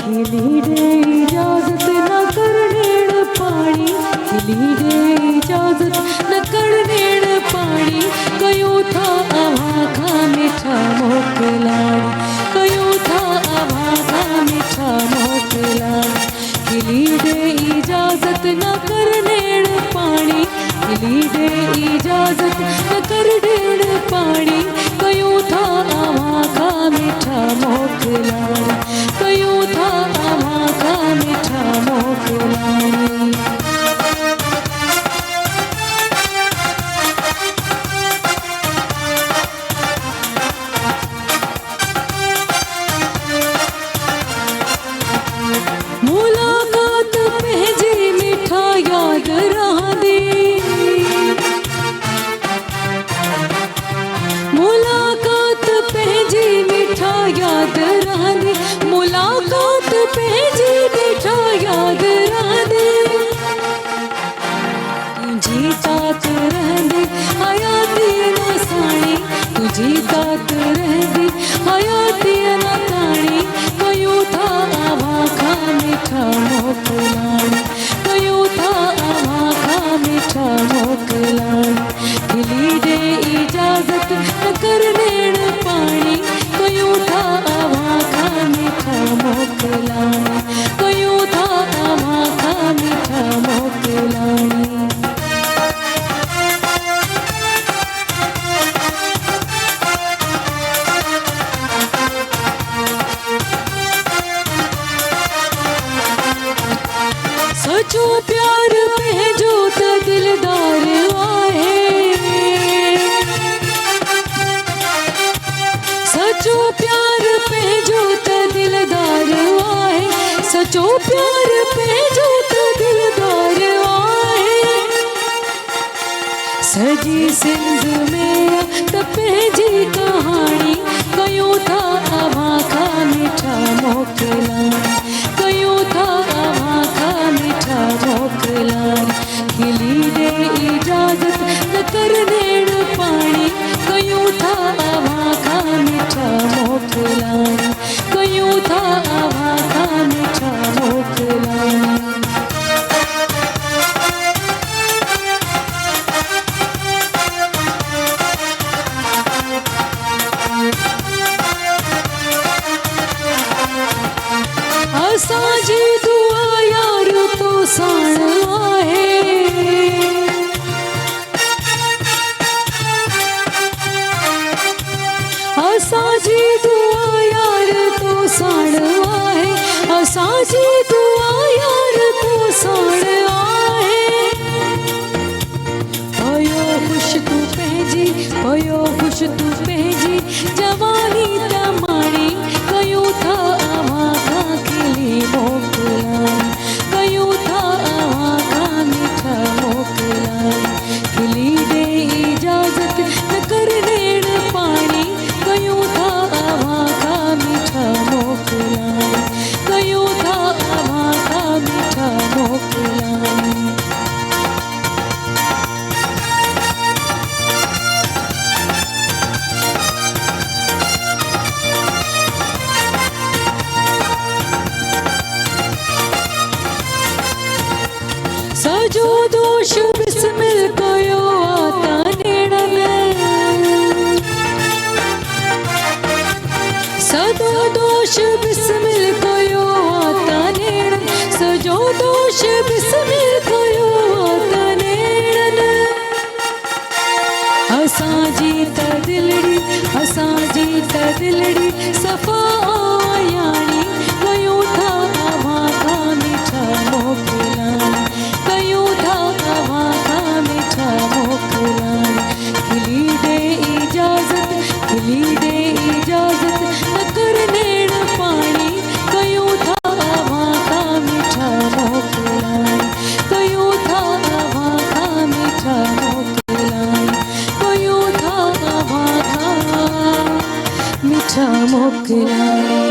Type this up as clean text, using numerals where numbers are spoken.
खिली दे इजाजत न करनेण पाणी, खिली दे इजाजत न करनेण पाणी, कयो था अभागा मीठा मोकलाणी, कयो था अभागा मीठा मोकलाणी, खिली दे इजाजत न करनेण पाणी, खिली दे इजाजत न करनेण पाणी, कयो था अभागा मीठा मोकलाणी, कयो था अभागा मीठा मोकलाणी। मुलाकात पंहिंजी मीठा याद रहंदी, मुलाकात पंहिंजी मीठा याद रहंदी, मुलाकात पंहिंजी मीठा याद रहंदी, तुझी तात रहंदी हयाती न साणी, तुझी तात रहंदी हयाती न ताणी, कयो था अभागा मीठा मोकलाणी, कयो था अभागा मीठा मोकलाणी, खिली दे इजाजत न करनेण पाणी, कयो था अभागा मीठा मोकलाणी, कयो था अभागा मीठा मोकलाणी। सचो प्यार पंहिंजो त दिलदार आहे, सचो प्यार पंहिंजो त दिलदार आहे, सचो प्यार पंहिंजो त दिलदार आहे, सजी सिंध में त पंहिंजी कहाणी, कयो था अभागा मीठा मोकलाणी, कयो था अभागा मीठा मोकलाणी, खिली दे इजाजत न करनेण पाणी, कयो था अभागा मीठा मोकलाणी, कयो था अभागा मीठा मोकलाणी। असांजी दुआ यार तो साण आहे, असांजी दुआ यार तो साण आहे, असांजी दुआ यार तो साण आहे, पयो खुश तू पंहिंजी, पयो खुश तू पंहिंजी जवानी त माणी, कयो था अभागा खिली मोकलाणी, कयो था अभागा मीठा मोकलाणी, खिली दे इजाजत न करनेण पाणी, कयो था अभागा मीठा मोकलाणी, कयो था अभागा मीठा मोकलाणी। सजो दोष बिस्मिल कयो आता नेड़न, सजो दोष बिस्मिल कयो आता नेड़न, सजो दोष बिस्मिल कयो आता नेड़न, असांजी त दिलड़ी, असांजी त दिलड़ी सफ़ा आयाणी, कयो था अभागा मीठा मोकलाणी, कयो था अभागा मीठा मोकलाणी, खिली दे इजाजत, खिली दे इजाजत न करनेण पाणी, कयो था अभागा मीठा मोकलाणी, कयो था अभागा मीठा मोकलाणी, कयो था अभागा मीठा मोकलाणी।